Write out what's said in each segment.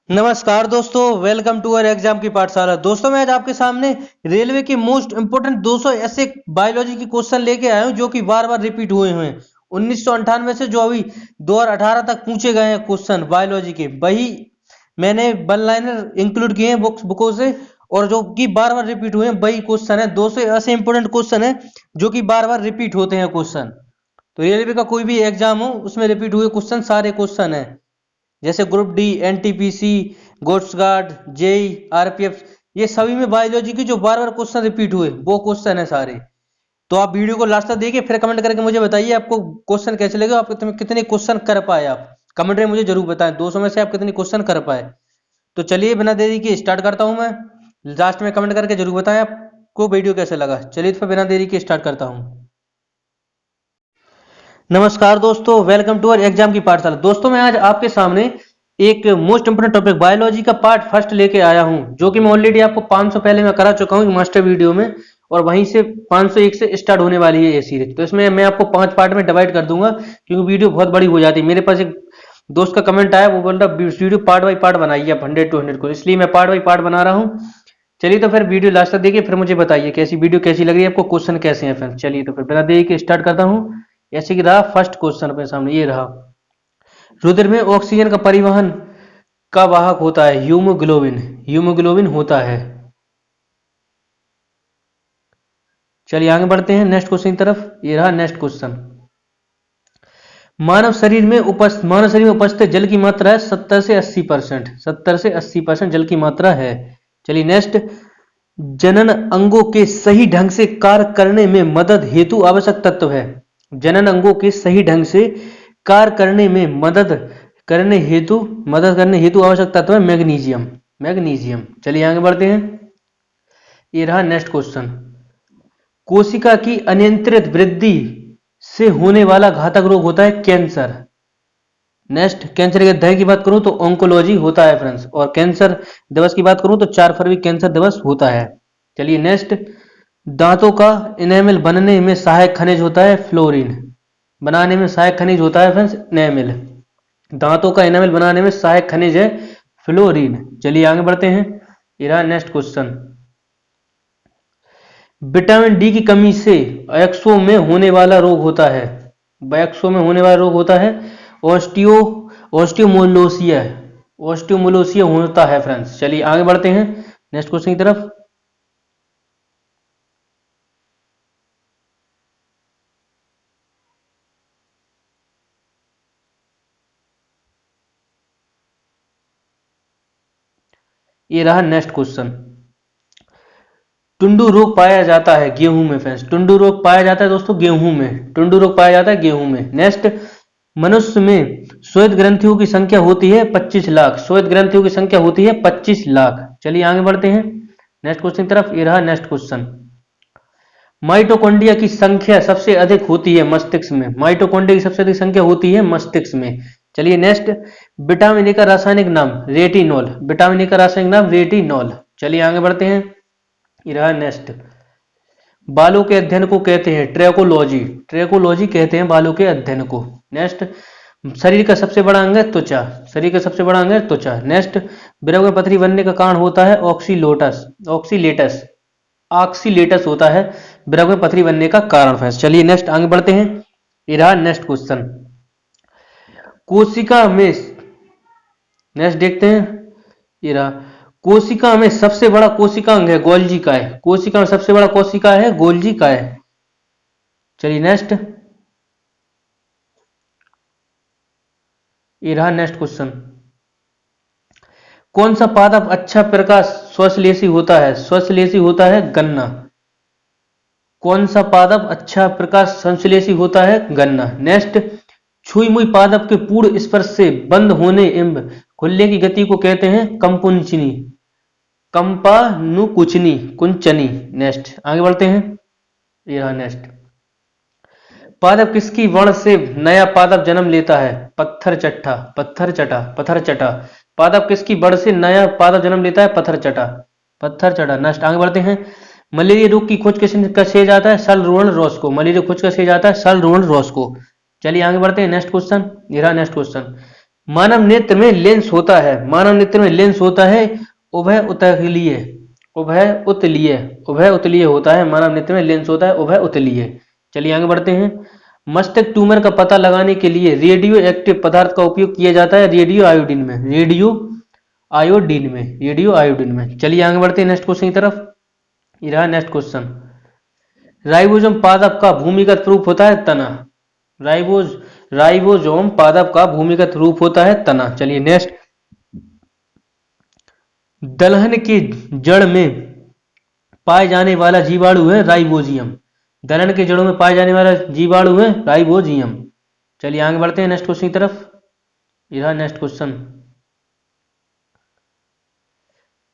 नमस्कार दोस्तों, welcome to our exam की पाठशाला। दोस्तों, मैं आज आपके सामने रेलवे के मोस्ट इंपोर्टेंट 200 ऐसे बायोलॉजी के क्वेश्चन लेके आया हूं जो कि बार बार रिपीट हुए हैं 1998 से जो अभी 2018 तक पूछे गए हैं क्वेश्चन बायोलॉजी के, वही मैंने वन लाइनर इंक्लूड किए हैं बुकों से, और जो कि बार बार रिपीट हुए हैं वही क्वेश्चन है। 200 ऐसे इंपोर्टेंट क्वेश्चन है जो कि बार बार रिपीट होते हैं क्वेश्चन। तो रेलवे का कोई भी एग्जाम हो उसमें रिपीट हुए क्वेश्चन सारे क्वेश्चन है, जैसे group D, NTPC, coast guard, JE, RPF, ये सभी में बायोलॉजी की जो बार बार क्वेश्चन रिपीट हुए वो क्वेश्चन है सारे। तो आप वीडियो को लास्ट तक देखिए, फिर कमेंट करके मुझे बताइए आपको क्वेश्चन कैसे लगे, आप कितने क्वेश्चन कर पाए। आप कमेंट में मुझे जरूर बताएं 200 में से आप कितने क्वेश्चन कर पाए। तो चलिए बिना देरी के स्टार्ट करता हूं मैं। लास्ट में कमेंट करके जरूर बताएं आपको वीडियो कैसे लगा। चलिए तो फिर बिना देरी के स्टार्ट करता हूं। नमस्कार दोस्तों, वेलकम टू अवर एग्जाम की पाठशाला। दोस्तों, मैं आज आपके सामने एक मोस्ट इंपोर्टेंट टॉपिक बायोलॉजी का पार्ट फर्स्ट लेके आया हूं, जो कि मैं ऑलरेडी आपको 500 पहले मैं करा चुका हूं मास्टर वीडियो में, और वहीं से 501 से स्टार्ट होने वाली है ये सीरीज। तो इसमें मैं आपको 5 पार्ट में डिवाइड कर दूंगा, क्योंकि वीडियो बहुत बड़ी हो जाती है। मेरे पास एक दोस्त का कमेंट आया, वो बोल रहा वीडियो पार्ट बाई पार्ट बनाइए आप 100 to 100 को, इसलिए मैं पार्ट बाई पार्ट बना रहा हूँ। चलिए तो फिर वीडियो लास्ट तक देखिए, फिर मुझे बताइए कैसी वीडियो कैसी लग रही है आपको, क्वेश्चन कैसे हैं। फिर चलिए तो फिर बिना देरी के स्टार्ट करता हूँ। ऐसे कि रहा फर्स्ट क्वेश्चन अपने सामने, ये रहा। रुधिर में ऑक्सीजन का परिवहन का वाहक होता है हीमोग्लोबिन। हीमोग्लोबिन होता है। चलिए आगे बढ़ते हैं नेक्स्ट क्वेश्चन की तरफ। ये रहा नेक्स्ट क्वेश्चन। मानव शरीर में उपस्थित जल की मात्रा है 70 से 80%। 70 से 80% जल की मात्रा है। चलिए नेक्स्ट। जनन अंगों के सही ढंग से कार्य करने में मदद हेतु आवश्यक तत्व है। जनन अंगों के सही ढंग से कार्य करने में मदद करने हेतु आवश्यक तत्व है मैग्नीशियम। मैग्नीशियम। चलिए आगे बढ़ते हैं। ये रहा नेक्स्ट क्वेश्चन। कोशिका की अनियंत्रित वृद्धि से होने वाला घातक रोग होता है कैंसर। नेक्स्ट। कैंसर के अध्ययन की बात करूं तो ऑन्कोलॉजी होता है फ्रेंड्स, और कैंसर दिवस की बात करूं तो 4 फरवरी कैंसर दिवस होता है। चलिए नेक्स्ट। दांतों का इनेमल बनने में सहायक खनिज होता है फ्लोरीन। बनाने में सहायक खनिज होता है फ्रेंड्स इनेमल। दांतों का इनेमल बनाने में सहायक खनिज है फ्लोरीन। चलिए आगे बढ़ते हैं। ये रहा नेक्स्ट क्वेश्चन। विटामिन डी की कमी से वयस्कों में होने वाला रोग होता है। वयस्कों में होने वाला रोग होता है ऑस्टियोमोलोसिया। ऑस्टियोमोलोसिया होता है फ्रेंड्स। चलिए आगे बढ़ते हैं नेक्स्ट क्वेश्चन की तरफ। ये रहा नेक्स्ट क्वेश्चन। टुंडू रोग पाया जाता है गेहूं में फ्रेंड्स। टुंडू रोग पाया जाता है दोस्तों गेहूं में। टुंडू रोग पाया जाता है गेहूं में। नेक्स्ट। मनुष्य में श्वेत ग्रंथियों की संख्या होती है 25 लाख। श्वेत ग्रंथियों की संख्या होती है 25 लाख। चलिए आगे बढ़ते हैं नेक्स्ट क्वेश्चन की तरफ। ये रहा नेक्स्ट क्वेश्चन। माइटोकॉन्ड्रिया की संख्या सबसे अधिक होती है मस्तिष्क में। माइटोकॉन्ड्रिया की सबसे अधिक संख्या होती है मस्तिष्क में। चलिए नेक्स्ट। विटामिन ए का रासायनिक नाम रेटिनॉल। विटामिन ए का रासायनिक नाम रेटिनॉल। चलिए आगे बढ़ते हैं। ये रहा नेक्स्ट। बालों के अध्ययन को कहते हैं ट्रैकोलॉजी। ट्रैकोलॉजी कहते हैं बालों के अध्ययन को। नेक्स्ट। शरीर का सबसे बड़ा अंग है त्वचा। शरीर का सबसे बड़ा अंग है त्वचा। नेक्स्ट। विरग में पथरी बनने का कारण होता है ऑक्सीलोटस। ऑक्सीलेटस। ऑक्सीलेटस होता है विरग में पथरी बनने का कारण है। चलिए नेक्स्ट आगे बढ़ते हैं। ये रहा नेक्स्ट क्वेश्चन। कोशिका में नेक्स्ट देखते हैं। ये रहा। कोशिका में सबसे बड़ा कोशिका अंग है गोल्जी का है। कोशिका में सबसे बड़ा कोशिका है गोल्जी का है। चलिए नेक्स्ट। ये रहा नेक्स्ट क्वेश्चन। कौन सा पादप अच्छा प्रकाश श्वसलेशी होता है। श्वसलेशी होता है गन्ना। कौन सा पादप अच्छा प्रकाश संश्लेषी होता है गन्ना। नेक्स्ट। छुई मुई पादप के पूर्ण स्पर्श से बंद होने एवं खुलने की गति को कहते हैं कंपुंचनी। कंपानुकुचनी कुंचनी। नेक्स्ट आगे बढ़ते हैं। ये रहा नेक्स्ट। पादप किसकी वर्ण से नया पादप जन्म लेता है। पत्थर चट्टा। पत्थर चटा। पत्थर चटा। पादप किसकी वर्ण से नया पादप जन्म लेता है। पत्थर चटा। पत्थर चटा। नेक्स्ट आगे बढ़ते हैं। मलेरिया रोग की खोज किसे जाता है सर्ल रोवन रॉस्को। मलेरिया खोज किसे जाता है सर्ल रोवन रॉस्को। चलिए आगे बढ़ते हैं नेक्स्ट क्वेश्चन। ये रहा नेक्स्ट क्वेश्चन। मानव नेत्र में लेंस होता है, मानव नेत्र में लेंस होता है उभय उत्तलीय, उभय उत्तलीय, उभय उत्तलीय होता है, मानव नेत्र में लेंस होता है उभय उत्तलीय। चलिए आगे बढ़ते हैं। मस्तिष्क ट्यूमर का पता लगाने के लिए रेडियो एक्टिव पदार्थ का उपयोग किया जाता है रेडियो आयोडीन में, रेडियो आयोडीन में, रेडियो आयोडीन में। चलिए आगे बढ़ते हैं नेक्स्ट क्वेश्चन की तरफ। ये रहा नेक्स्ट क्वेश्चन। राइबोसोम पादप का भूमिगत रूप होता है तना, राइबोसोम पादप का भूमिगत रूप होता है तना। चलिए नेक्स्ट। दलहन के जड़ में पाए जाने वाला जीवाणु है राइबोजियम, दलहन के जड़ों में पाए जाने वाला जीवाणु है राइबोजियम। चलिए आगे बढ़ते हैं नेक्स्ट क्वेश्चन की तरफ। ये रहा नेक्स्ट क्वेश्चन।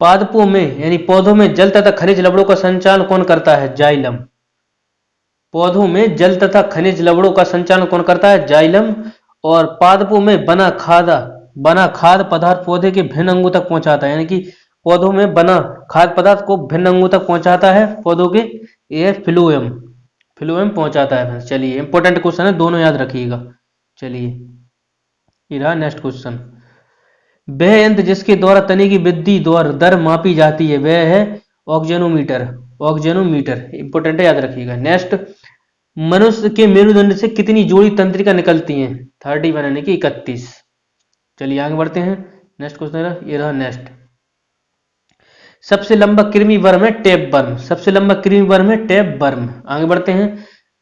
पादपों में यानी पौधों में जल तथा खनिज लवणों का संचालन कौन करता है, जाइलम। पौधों में जल तथा खनिज लवणों का संचालन कौन करता है, जाइलम। और पादपों में बना खाद्य पदार्थ पौधे के भिन्न अंगों तक पहुंचाता है, यानी कि पौधों में बना खाद्य पदार्थ को भिन्न अंगों तक पहुंचाता है पौधों के, यह फ्लोएम, फ्लोएम पहुंचाता है। चलिए इंपॉर्टेंट क्वेश्चन है, दोनों याद रखिएगा। चलिए ये रहा नेक्स्ट क्वेश्चन। वह यंत्र जिसके द्वारा तने की वृद्धि दर मापी जाती है वह है ऑक्जेनोमीटर, ऑक्जेनोमीटर इंपॉर्टेंट है, याद रखिएगा। नेक्स्ट। मनुष्य के मेरुदंड से कितनी जोड़ी तंत्रिका निकलती हैं, 31 यानी कि 31। चलिए आगे बढ़ते हैं नेक्स्ट क्वेश्चन। ये रहा नेक्स्ट। सबसे लंबा कृमि वर्म है टैप वर्म, सबसे लंबा कृमि वर्म है टैप वर्म। आगे बढ़ते हैं।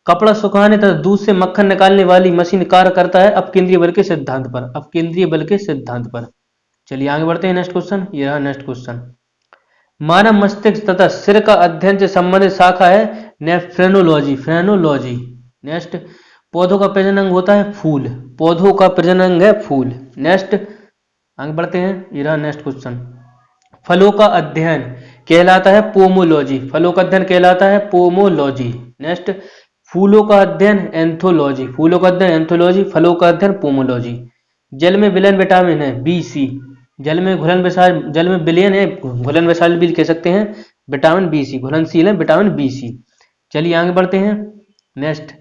कपड़ा सुखाने तथा दूध से मक्खन निकालने वाली मशीन कार्य करता है अपकेंद्रीय बल के सिद्धांत पर, अपकेंद्रीय बल के सिद्धांत पर। चलिए आगे बढ़ते हैं नेक्स्ट क्वेश्चन। ये रहा नेक्स्ट क्वेश्चन। मानव मस्तिष्क तथा सिर का अध्ययन से संबंधित शाखा है नेफ्रेनोलॉजी, फ्रेनोलॉजी। नेक्स्ट। पौधों का प्रजनन अंग होता है फूल, पौधों का प्रजनन अंग है फूल। नेक्स्ट आगे बढ़ते हैं। ये रहा नेक्स्ट क्वेश्चन। फलों का अध्ययन कहलाता है पोमोलॉजी, फलों का अध्ययन कहलाता है पोमोलॉजी। नेक्स्ट। फूलों का अध्ययन एंथोलॉजी, फूलों का अध्ययन एंथोलॉजी, फलों का अध्ययन पोमोलॉजी। जल में विलयन विटामिन है बी सी, जल में विलयन है, घुलन विशाल भी कह सकते हैं, विटामिन बी सी, घुलनशील है विटामिन बी सी। चलिए आगे बढ़ते हैं। नेक्स्ट।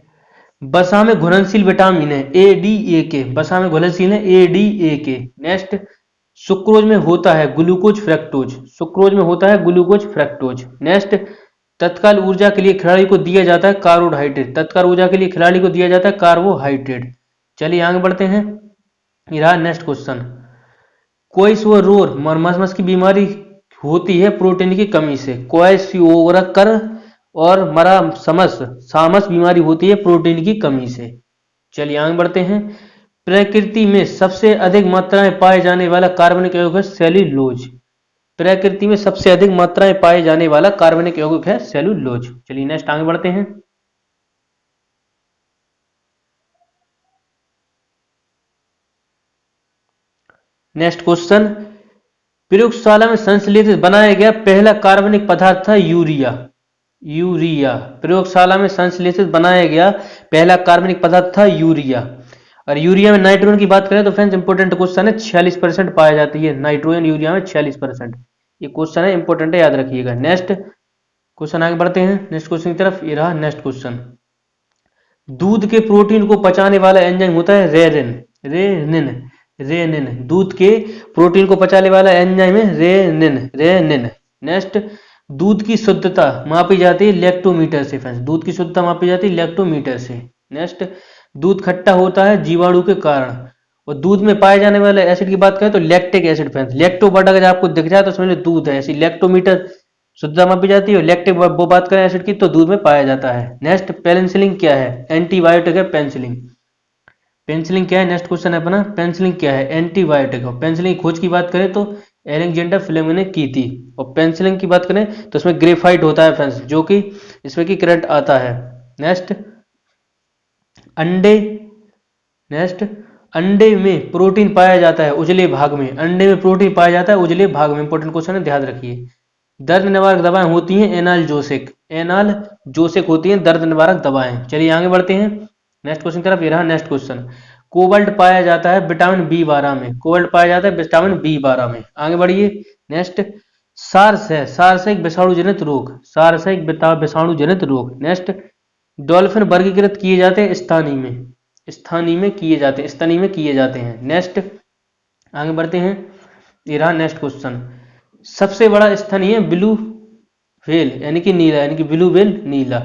वसा में घुलनशील विटामिन है ए डी ए के, वसा में घुलनशील है ए डी ए के। नेक्स्ट। सुक्रोज में होता है ग्लूकोज फ्रक्टोज, सुक्रोज में होता है ग्लूकोज फ्रक्टोज। नेक्स्ट। तत्काल ऊर्जा के लिए खिलाड़ी को दिया जाता है कार्बोहाइड्रेट, तत्काल ऊर्जा के लिए खिलाड़ी को दिया जाता है कार्बोहाइड्रेट। चलिए आगे बढ़ते हैं। ये रहा नेक्स्ट क्वेश्चन। क्वाइसोरोर मरमस की बीमारी होती है प्रोटीन की कमी से, क्वाइसोरकर और मरासमस सामस बीमारी होती है प्रोटीन की कमी से। चलिए आगे बढ़ते हैं। प्रकृति में सबसे अधिक मात्रा में पाए जाने वाला कार्बनिक यौगिक है सेल्यूलोज, प्रकृति में सबसे अधिक मात्रा में पाए जाने वाला कार्बनिक यौगिक है सेल्यूलोज। चलिए नेक्स्ट आगे बढ़ते हैं। Next question. प्रयोगशाला में संश्लेषित बनाया गया पहला कार्बनिक पदार्थ था यूरिया, यूरिया, प्रयोगशाला में संश्लेषित बनाया गया पहला कार्बनिक पदार्थ था यूरिया। और यूरिया में नाइट्रोजन की बात करें तो फ्रेंड्स इंपोर्टेंट क्वेश्चन है, 46% पाया जाती है नाइट्रोजन यूरिया में 46%। ये क्वेश्चन है इंपोर्टेंट है, याद रखिएगा। नेक्स्ट क्वेश्चन आगे बढ़ते हैं नेक्स्ट क्वेश्चन की तरफ। ये रहा नेक्स्ट क्वेश्चन। दूध के प्रोटीन को पचाने वाला एंजाइम होता है रेनिन, रेनिन, रेनिन, दूध के प्रोटीन को पचाने वाला एंजाइम है रेनिन, रेनिन। नेक्स्ट। दूध की शुद्धता मापी जाती है लैक्टोमीटर से, फ्रेंड्स दूध की शुद्धता मापी जाती है लैक्टोमीटर से। नेक्स्ट। दूध खट्टा होता है जीवाणु के कारण। और दूध में पाए जाने वाले एसिड की बात करें तो lactic acid, friends lacto word अगर आपको दिख जाए तो समझ लो दूध है, ऐसी लैक्टोमीटर शुद्धता मापी जाती है। और लैक्टिक वो बात करें एसिड की तो दूध में पाया जाता है। नेक्स्ट। पेनिसिलिन क्या है, एंटीबायोटिक है पेनिसिलिन, पेनिसिलिन क्या है, नेक्स्ट क्वेश्चन है अपना, पेनिसिलिन क्या है, एंटीबायोटिक है। पेनिसिलिन की खोज की बात करें तो एलेक्जेंडर फ्लेमिंग ने की थी। और पेनिसिलिन की बात करें तो इसमें ग्रेफाइट होता है फ्रेंड्स, जो कि इसमें की करंट आता है। नेक्स्ट। अंडे, नेक्स्ट। अंडे में प्रोटीन पाया जाता है उजले भाग में, अंडे में प्रोटीन पाया जाता है उजले भाग में, इंपॉर्टेंट क्वेश्चन है, ध्यान रखिए। दर्द निवारक दवाएं होती हैं एनाल्जोसिक, एनाल्जोसिक होती हैं दर्द निवारक दवाएं। चलिए आगे बढ़ते हैं नेक्स्ट क्वेश्चन की तरफ। ये रहा नेक्स्ट क्वेश्चन। कोबाल्ट पाया जाता है विटामिन बी12 में, कोबाल्ट पाया जाता है विटामिन बी12 में। आगे बढ़िए। नेक्स्ट। सार्स है, सार्स एक विषाणु जनित रोग, सार्स एक विषाणु जनित रोग। नेक्स्ट। डॉल्फिन वर्गीकृत किए जाते हैं स्थानीय में, स्थानीय में किए जाते हैं, स्तनी में किए जाते हैं। नेक्स्ट। आगे बढ़ते हैं। ये रहा नेक्स्ट क्वेश्चन। सबसे बड़ा स्तनीय ब्लू व्हेल यानी कि नीला, यानी कि ब्लू व्हेल नीला।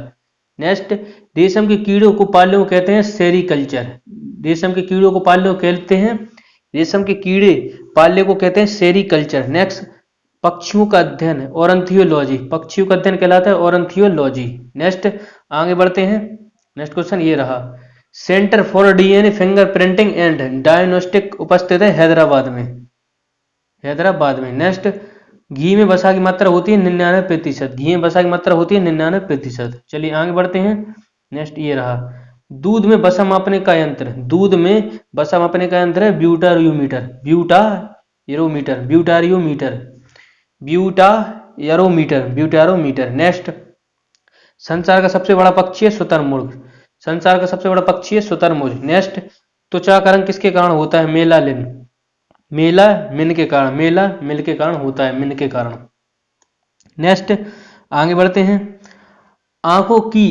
नेक्स्ट, रेशम के कीड़ों को पालने को कहते हैं सेरीकल्चर। रेशम के कीड़ों को पालने को कहते हैं, रेशम के कीड़े पालने को कहते हैं सेरीकल्चर। नेक्स्ट, पक्षियों का अध्ययन ऑरन्थियोलॉजी, पक्षियों का अध्ययन कहलाता है ऑरन्थियोलॉजी। नेक्स्ट आगे बढ़ते हैं। नेक्स्ट क्वेश्चन ये रहा। Centre for DNA fingerprinting and diagnostic उपस्थित है हैदराबाद में, हैदराबाद में। नेक्स्ट, घी में वसा की मात्रा होती है 99%, घी में वसा की मात्रा होती है 99%। चलिए आगे बढ़ते हैं। नेक्स्ट ये रहा। दूध में वसा मापने का यंत्र, दूध में वसा मापने का यंत्र है ब्यूटारियोमीटर, ब्यूटारियोमीटर, ब्यूटारियोमीटर, ब्यूटायरोमीटर, ब्यूटारोमीटर। नेक्स्ट, संसार का सबसे बड़ा पक्षी है शुतुरमुर्ग, संसार का सबसे बड़ा पक्षी है शुतुरमुर्ग। नेक्स्ट, त्वचा का रंग किसके कारण होता है, मेलानिन, मेलानिन के कारण, मेलानिन के कारण होता है, मिन के कारण। नेक्स्ट आगे बढ़ते हैं। आंखों की,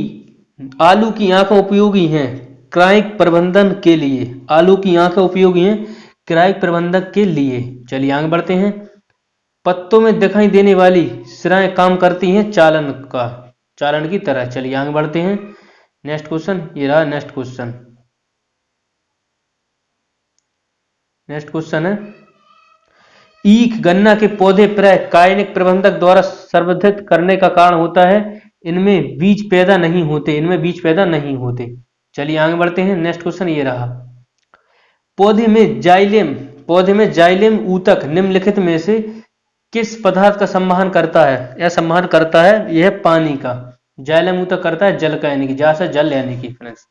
आलू की आंखें उपयोगी हैं क्राइक प्रबंधन के लिए, आलू की आंखें उपयोगी हैं क्राइक प्रबंधन के लिए। चलिए आगे बढ़ते हैं। पत्तों में दिखाई देने वाली सिराएं काम करती हैं चालन का, चालन की तरह। चलिए आगे बढ़ते हैं। नेक्स्ट क्वेश्चन ये रहा। नेक्स्ट क्वेश्चन, नेक्स्ट क्वेश्चन है। ईख गन्ना के पौधे प्राय कायनिक प्रबंधक द्वारा संवर्धित करने का कारण होता है, इनमें बीज पैदा नहीं होते, इनमें बीज पैदा नहीं होते। चलिए आगे बढ़ते हैं। नेक्स्ट क्वेश्चन ये रहा। पौधे में जाइलेम, पौधे में जाइलेम ऊतक निम्नलिखित में से किस पदार्थ का संवहन करता है, यह संवहन करता है, यह पानी का। जाइलेम ऊतक करता है जल का, यानी कि जा से जल, यानी कि फ्रेंड्स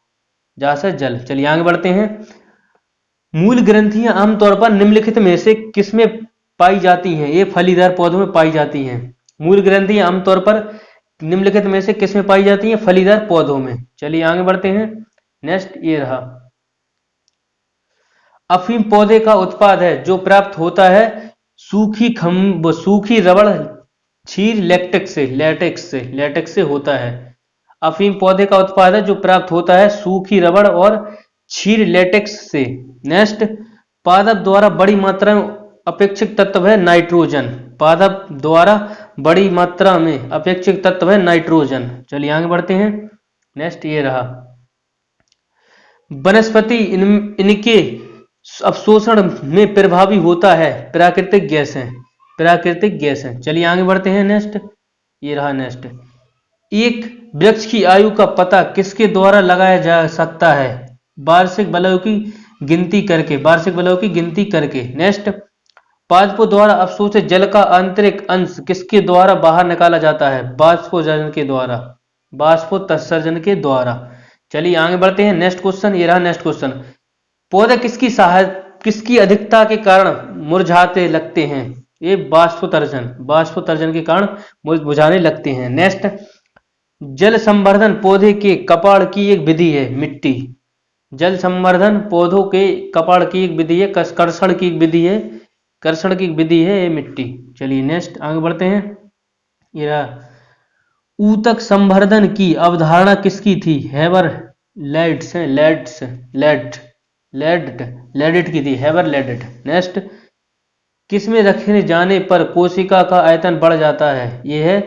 जा से जल। चलिए आगे बढ़ते हैं। मूल ग्रंथियां आमतौर पर निम्नलिखित में से किसमें पाई जाती हैं, ये फलीदार पौधों में पाई जाती हैं। मूल ग्रंथियां आमतौर पर निम्नलिखित में से किसमें पाई जाती हैं, फलीदार पौधों में। चलिए आगे बढ़ते हैं। नेक्स्ट ये रहा। अफीम पौधे का उत्पाद है जो प्राप्त होता है सूखी रबड़ क्षीर लेटेक्स से, लेटेक्स से होता है। अफीम पौधे का उत्पाद है जो प्राप्त होता है सूखी रबड़ और क्षीर लेटेक्स से। नेक्स्ट, पादप द्वारा बड़ी मात्रा में अपेक्षित तत्व है नाइट्रोजन, पादप द्वारा बड़ी मात्रा में अपेक्षित तत्व है नाइट्रोजन। चलिए आगे बढ़ते हैं। नेक्स्ट ये रहा। वनस्पति इनके अवशोषण में प्रभावी होता है प्राकृतिक गैस है, प्राकृतिक गैस है। चलिए आगे बढ़ते हैं। नेक्स्ट ये रहा। नेक्स्ट, एक वृक्ष की आयु का पता किसके द्वारा लगाया जा सकता है, वार्षिक वलयों की गिनती करके, वार्षिक वलयों की गिनती करके। नेक्स्ट, पादपों द्वारा अवशोषित जल का आंतरिक अंश किसके द्वारा बाहर निकाला जाता है, बाष्पोत्सर्जन के द्वारा, बाष्पोत्सर्जन के द्वारा। चलिए आगे बढ़ते हैं। नेक्स्ट क्वेश्चन ये रहा। नेक्स्ट क्वेश्चन, पौधे किसकी अधिकता के कारण मुरझाते लगते हैं, ये बाष्पोत्सर्जन, बाष्पोत्सर्जन के कारण मुरझाने लगते हैं। नेक्स्ट, जल संवर्धन पौधे के कपाड़ की एक विधि है, मिट्टी, जल संवर्धन पौधों के कपाड़ की एक विधि है, कर्षण की एक विधि है, कर्षण की विधि है ये मिट्टी। चलिए नेक्स्ट आगे बढ़ते हैं। ये रहा। ऊतक संवर्धन की अवधारणा किसकी थी, हेबर लेड्स, लेडिट की थी, हेबर लेडिट। नेक्स्ट, किसमें रखे जाने पर कोशिका का आयतन बढ़ जाता है, यह है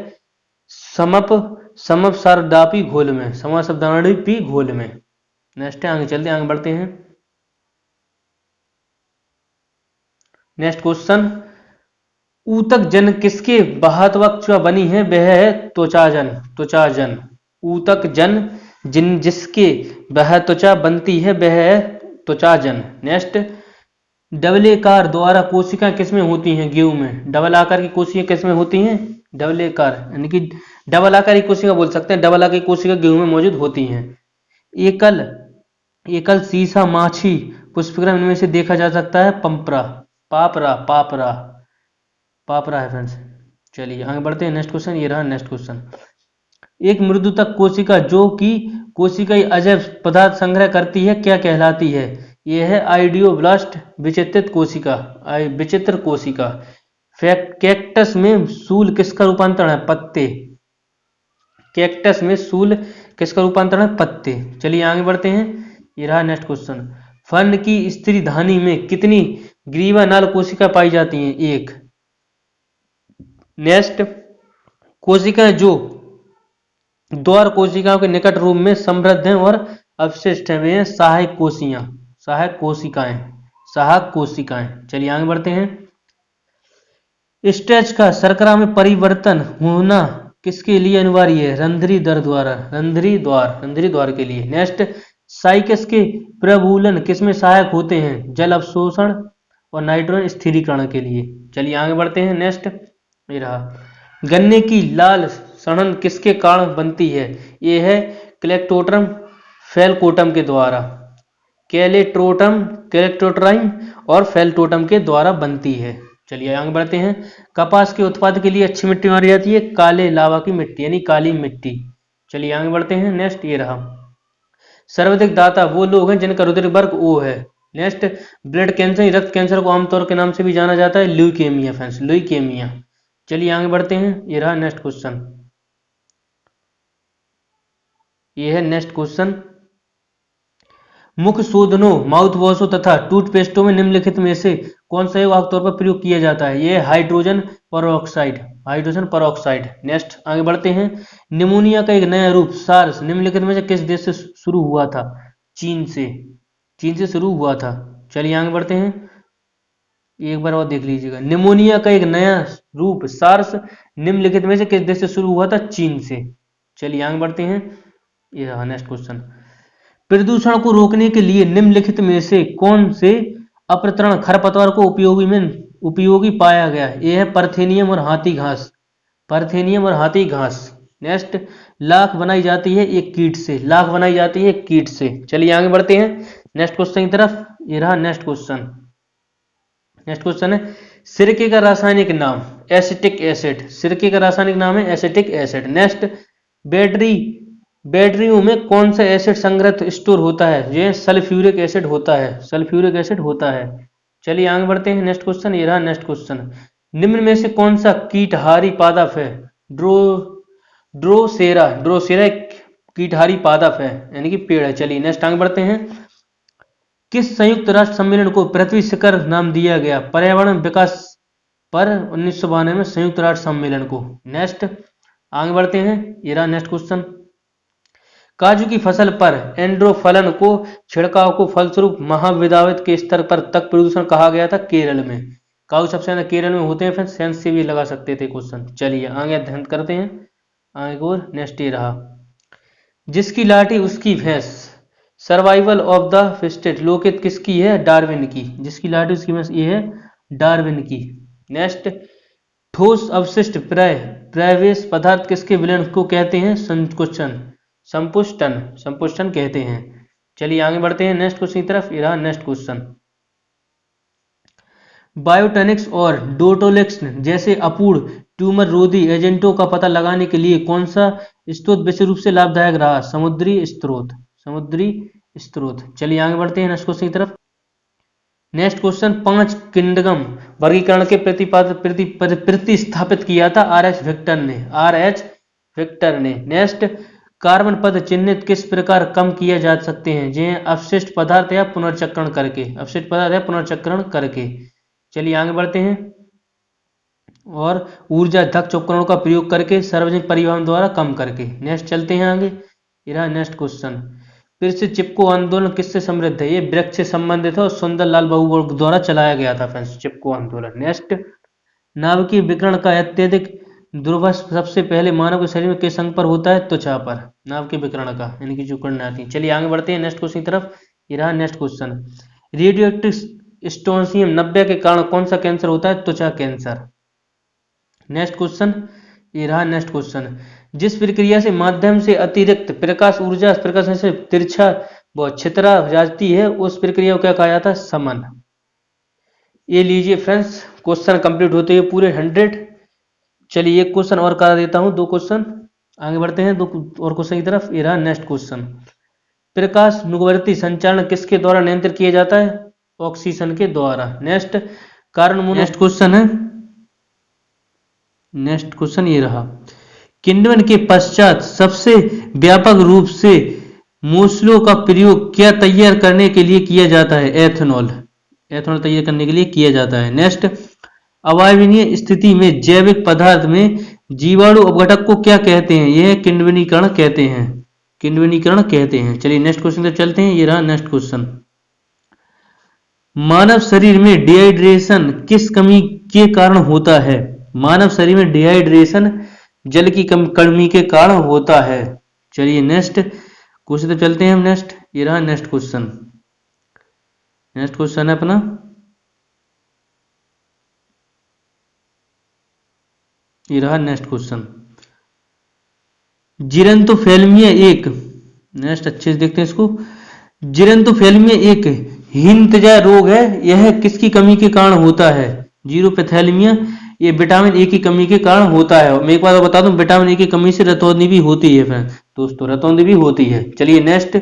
समपसारदापी घोल में, समपसारदापी घोल में। नेक्स्ट आगे चलते आगे बढ़ते हैं। नेक्स्ट क्वेश्चन, ऊतक जन किसके वाहकत्व बनी है, वह है त्वचाजन, त्वचाजन। ऊतक जन जिसके वह त्वचा बनती है वह है त्वचाजन। नेक्स्ट, डबल आकार द्वारा कोशिकाएं किसमें होती हैं, गेहूं में, डबल आकार की कोशिकाएं किसमें होती हैं, डबल आकार यानी कि डबल आकार की कोशिका बोल सकते हैं, डबल आकार की कोशिका गेहूं में मौजूद होती हैं। एकल सीसा माछी पुष्पक्रम इनमें से देखा जा सकता है पापरा, पापरा है फ्रेंड्स। चलिए आगे बढ़ते हैं। नेक्स्ट क्वेश्चन ये रहा। नेक्स्ट क्वेश्चन, एक मृदुतक कोशिका जो कि कोशिकाई अजैव पदार्थ संग्रह करती है क्या कहलाती है, यह है आइडियोब्लास्ट, विचित्र कोशिका, विचित्र कोशिका। कैक्टस में सूल किसका रूपांतरण है, पत्ते, कैक्टस में सूल किसका रूपांतरण है, पत्ते। चलिए आगे बढ़ते हैं। ये रहा नेक्स्ट क्वेश्चन, फर्न की स्त्री धानी में कितनी ग्रीवा नाल कोशिका पाई जाती हैं, एक। नेक्स्ट, कोशिकाएं जो द्वार कोशिकाओं के निकट रूप में समृद्ध हैं और अवशिष्ट हैं, वे हैं सहायक कोशियां, सहायक कोशिकाएं, सहायक कोशिकाएं। चलिए आगे बढ़ते हैं। स्टेज का शर्करा में परिवर्तन होना किसके लिए अनिवार्य है? रंध्री दर द्वारा, रंध्री द्वार के लिए। नेक्स्ट, साइकस के प्रभूलन किसमें सहायक होते हैं? जल अवशोषण और नाइट्रोजन स्थिरीकरण के लिए। चलिए आगे बढ़ते हैं। नेक्स्ट, ये रहा। गन्ने की लाल सड़न किसके कारण बनती है? ये है क्लेक्टोट्रम फेलकोटम के द्वारा, कैलेट्रोटम, कैलेक्टोट्राइम और फेलटोटम के द्वारा बनती है। चलिए आगे बढ़ते हैं। कपास के उत्पाद के लिए अच्छी मिट्टी मानी जाती है काले लावा की मिट्टी, यानी काली मिट्टी। चलिए आगे बढ़ते हैं। नेक्स्ट, ये रहा। सर्वाधिक दाता वो लोग हैं जिनका रुधिर वर्ग ओ है। नेक्स्ट, ब्लड कैंसर, रक्त कैंसर को आमतौर के नाम से भी जाना जाता है ल्यूकेमिया, फ्रेंड्स, ल्यूकेमिया। चलिए आगे बढ़ते हैं। ये रहा नेक्स्ट क्वेश्चन, ये है नेक्स्ट क्वेश्चन। मुख शोधनों, माउथ वॉशों तथा टूथपेस्टों में निम्नलिखित में से कौन सा योग आमतौर पर प्रयोग किया जाता है? ये hydrogen peroxide, hydrogen peroxide. Next, आगे बढ़ते हैं। निमोनिया का एक नया रूप सार्स निम्नलिखित में से किस देश से शुरू हुआ था? चीन से, चीन से शुरू हुआ था। चलिए आगे बढ़ते हैं। एक बार और देख लीजिएगा। निमोनिया का एक नया रूप सार्स निम्नलिखित में से किस देश से शुरू हुआ था? चीन से। चलिए आगे बढ़ते हैं। ये रहा नेक्स्ट क्वेश्चन। प्रदूषण को रोकने के लिए निम्नलिखित में से कौन से अप्रतरण खरपतवार को उपयोगी पाया गया? ये है पार्थेनियम और हाथी घास, पार्थेनियम और हाथी घास। नेक्स्ट, लाख बनाई जाती है एक कीट से, लाख बनाई जाती है एक कीट से। चलिए आगे बढ़ते हैं नेक्स्ट क्वेश्चन की तरफ। ये रहा नेक्स्ट क्वेश्चन। नेक्स्ट क्वेश्चन है, सिरके का रासायनिक नाम? एसिटिक एसिड, सिरके का रासायनिक नाम है एसिटिक एसिड। नेक्स्ट, बैटरियों में कौन सा एसिड संग्रहित स्टोर होता है? ये सल्फ्यूरिक एसिड होता है, सल्फ्यूरिक एसिड होता है। चलिए आगे बढ़ते हैं। नेक्स्ट क्वेश्चन, ये रहा नेक्स्ट क्वेश्चन। निम्न में से कौन सा कीटहारी पादप है? ड्रोसेरा, ड्रोसेरा कीटहारी पादप है, यानी कि पेड़ है। चलिए नेक्स्ट आगे बढ़ते हैं। किस संयुक्त राष्ट्र सम्मेलन को पृथ्वी शिखर नाम दिया गया? पर्यावरण विकास पर 1992 में संयुक्त राष्ट्र सम्मेलन को। नेक्स्ट आगे बढ़ते हैं। ये रहा नेक्स्ट क्वेश्चन। काजू की फसल पर एंड्रोफलन को छिड़काव को फलस्वरूप महाविदावत के स्तर पर तक प्रदूषण कहा गया था केरल में। काजू सबसे ज्यादा केरल में होते हैं, फिर सेंस से भी लगा सकते थे क्वेश्चन। चलिए आगे अध्ययन करते हैं। आगे और नेक्स्ट ये रहा। जिसकी लाठी उसकी भैंस, सर्वाइवल ऑफ द फिटेस्ट लोकित किसकी है? डार्विन की। जिसकी लाठी उसकी भैंस, ये है डार्विन की। नेक्स्ट, ठोस अवशिष्ट प्रवेश पदार्थ किसके विलयन को कहते हैं? संकुचन, संपुष्टन, संपुष्टन कहते हैं। चलिए आगे बढ़ते हैं नेक्स्ट क्वेश्चन की तरफ। ये रहा नेक्स्ट क्वेश्चन। बायोटेनिक्स और डोटोलेक्स जैसे अपूर्ण ट्यूमर रोधी एजेंटों का पता लगाने के लिए कौन सा स्रोत विशेष रूप से लाभदायक रहा? समुद्री स्रोत, समुद्री स्रोत। चलिए आगे बढ़ते हैं नेक्स्ट क्वेश्चन की तरफ। नेक्स्ट क्वेश्चन, 5 किंडगम वर्गीकरण के प्रतिस्थापित किया था आर.एच. विक्टर ने, आर.एच. विक्टर ने। नेक्स्ट, कार्बन पद चिन्हित किस प्रकार कम किया जा सकते हैं? जिन्हें अवशिष्ट पदार्थ या पुनर्चक्रण करके, अवशिष्ट पदार्थ या पुनर्चक्रण करके। चलिए आगे बढ़ते हैं। और ऊर्जा दक्ष उपकरणों का प्रयोग करके, सार्वजनिक परिवहन द्वारा कम करके। नेक्स्ट चलते हैं आगे। ये रहा नेक्स्ट क्वेश्चन। फिर से चिपको आंदोलन किससे समृद्ध है? ये वृक्ष से संबंधित है और सुंदरलाल बाबू द्वारा चलाया गया था फ्रेंड्स, चिपको आंदोलन। नेक्स्ट, नाभिकीय विकिरण का अत्यधिक दुर्भस सबसे पहले मानव के शरीर में किस अंग पर होता है? त्वचा पर, नाभिकीय विकिरण का, यानी कि जो किरणें आती हैं। चलिए आगे बढ़ते हैं नेक्स्ट क्वेश्चन की तरफ। ये रहा नेक्स्ट क्वेश्चन। रेडियोएक्टिव स्ट्रोंशियम 90 के कारण कौन सा कैंसर होता है? त्वचा कैंसर। नेक्स्ट क्वेश्चन, ये रहा नेक्स्ट क्वेश्चन। जिस प्रक्रिया से माध्यम से अतिरिक्त प्रकाश ऊर्जा प्रकाश से तिरछा व छितरा जाती है, उस प्रक्रिया को क्या कहा जाता है? समन। ये लीजिए फ्रेंड्स, क्वेश्चन कंप्लीट होते हैं पूरे 100। चलिए एक क्वेश्चन और करा देता हूं, 2 क्वेश्चन। आगे बढ़ते हैं 2 और क्वेश्चन की तरफ। ये रहा नेक्स्ट क्वेश्चन। प्रकाश नुकवर्ती संचालन किसके द्वारा नियंत्रित किया जाता है? ऑक्सीजन के द्वारा। नेक्स्ट, कारण नेक्स्ट क्वेश्चन है, नेक्स्ट क्वेश्चन ये रहा। किण्वन के पश्चात सबसे व्यापक रूप से मूसलों का प्रयोग क्या तैयार करने के लिए किया जाता है? एथेनॉल, एथेनॉल तैयार करने के लिए किया जाता है। नेक्स्ट, अवायवीय स्थिति में जैविक पदार्थ में जीवाणु अपघटक को क्या कहते हैं? यह किण्वनीकरण कहते हैं, किण्वनीकरण कहते हैं। चलिए नेक्स्ट क्वेश्चन पे चलते हैं। ये रहा नेक्स्ट क्वेश्चन। मानव शरीर में डिहाइड्रेशन किस कमी के कारण होता है? मानव शरीर में डिहाइड्रेशन जल की कमी के कारण होता है। चलिए नेक्स्ट क्वेश्चन पे चलते हैं हम। नेक्स्ट, ये रहा नेक्स्ट क्वेश्चन। नेक्स्ट क्वेश्चन है अपना, ये रहा नेक्स्ट क्वेश्चन। जीरंतोफेल्मिया एक, नेक्स्ट अच्छे से देखते हैं इसको। जीरंतोफेल्मिया एक हीनतेजा रोग है, यह किसकी कमी के कारण होता है? जीरोपैथेलमिया, ये विटामिन ए की कमी के कारण होता है। मैं एक बात बता दूं, विटामिन ए की कमी से रतौंधी भी होती है फ्रेंड, दोस्तों रतौंधी भी होती है। चलिए नेक्स्ट,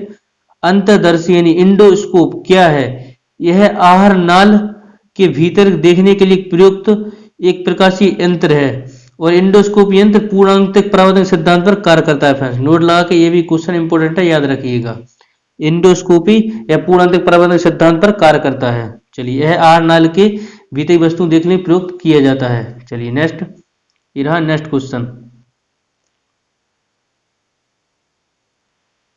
अंतर्दर्शी यानी इंडोस्कोप क्या है? यह आहार नाल के भीतर देखने के लिए प्रयुक्त एक प्रकाशीय यंत्र है और इंडोस्कोप यंत्र पूर्णांक परावर्तन सिद्धांत पर कार्य करता है। फ्रेंड्स नोट लगा के, ये भी क्वेश्चन इंपोर्टेंट है, याद रखिएगा। इंडोस्कोपी या पूर्णांक परावर्तन सिद्धांत पर कार्य करता है। चलिए, यह आहार नाल के भीतर वस्तु देखने प्रयुक्त किया जाता है। चलिए नेक्स्ट, ये रहा नेक्स्ट क्वेश्चन।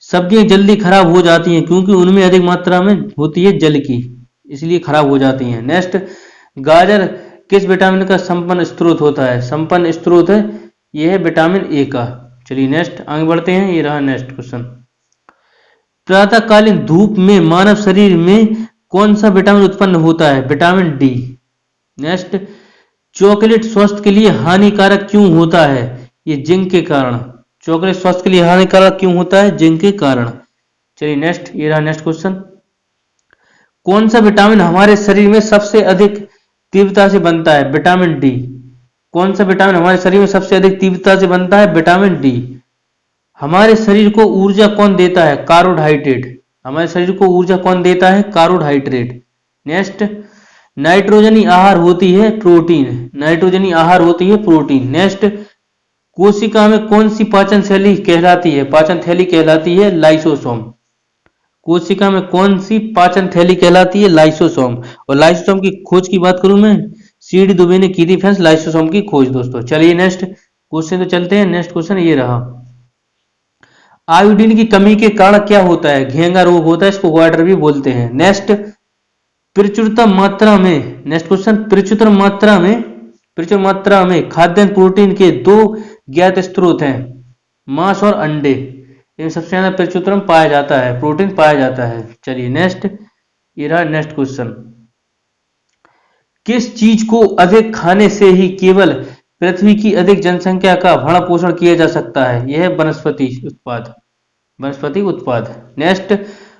सब्जियां जल्दी खराब हो जाती हैं क्योंकि उनमें अधिक मात्रा में होती है जल की, इसलिए खराब हो जाती हैं। नेक्स्ट, गाजर किस विटामिन का संपन्न स्रोत होता है? संपन्न स्रोत है यह है विटामिन ए का। चलिए नेक्स्ट आगे बढ़ते हैं। ये रहा नेक्स्ट क्वेश्चन। प्रातःकालीन धूप में मानव शरीर में कौन सा विटामिन उत्पन्न होता है? Vitamin D. नेक्स्ट, चॉकलेट स्वास्थ्य के लिए हानिकारक क्यों होता है? ये जिंक के कारण। चॉकलेट स्वास्थ्य के लिए हानिकारक क्यों होता है? जिंक के कारण। चलिए नेक्स्ट, ये रहा नेक्स्ट क्वेश्चन। कौन सा विटामिन हमारे शरीर में सबसे अधिक तीव्रता से बनता है? Vitamin D. कौन सा विटामिन हमारे शरीर में सबसे अधिक तीव्रता से बनता है? Vitamin D. हमारे शरीर को ऊर्जा कौन देता है? कार्बोहाइड्रेट। हमारे शरीर को ऊर्जा कौन देता है? कार्बोहाइड्रेट। नेक्स्ट, नाइट्रोजनी आहार होती है प्रोटीन। नाइट्रोजनी आहार होती है प्रोटीन। नेक्स्ट, कोशिका में कौन सी पाचन शैली कहलाती है? पाचन थैली कहलाती है लाइसोसोम। कोशिका में कौन सी पाचन थैली कहलाती है? लाइसोसोम। और लाइसोसोम की खोज की बात करूं मैं, सीडी दुबे ने की थी फ्रेंड्स लाइसोसोम की खोज दोस्तों। चलिए नेक्स्ट क्वेश्चन तो चलते हैं। नेक्स्ट क्वेश्चन ये रहा, आयोडीन की कमी के कारण क्या होता है? घेंगा रोग होता है, इसको ग्वाडर भी बोलते हैं। नेक्स्ट, प्रचुरता मात्रा में, नेक्स्ट क्वेश्चन, प्रचुर मात्रा में खाद्यान्न प्रोटीन के दो ज्ञात स्रोत हैं, मांस और अंडे। इनमें सबसे ज्यादा प्रचुरता पाया जाता है, प्रोटीन पाया जाता है। चलिए नेक्स्ट, ये रहा नेक्स्ट क्वेश्चन। किस चीज को अधिक खाने से ही केवल पृथ्वी की अधिक जनसंख्या का भरण पोषण किया जा सकता है? यह है वनस्पति उत्पाद, वनस्पति उत्पाद। नेक्स्ट,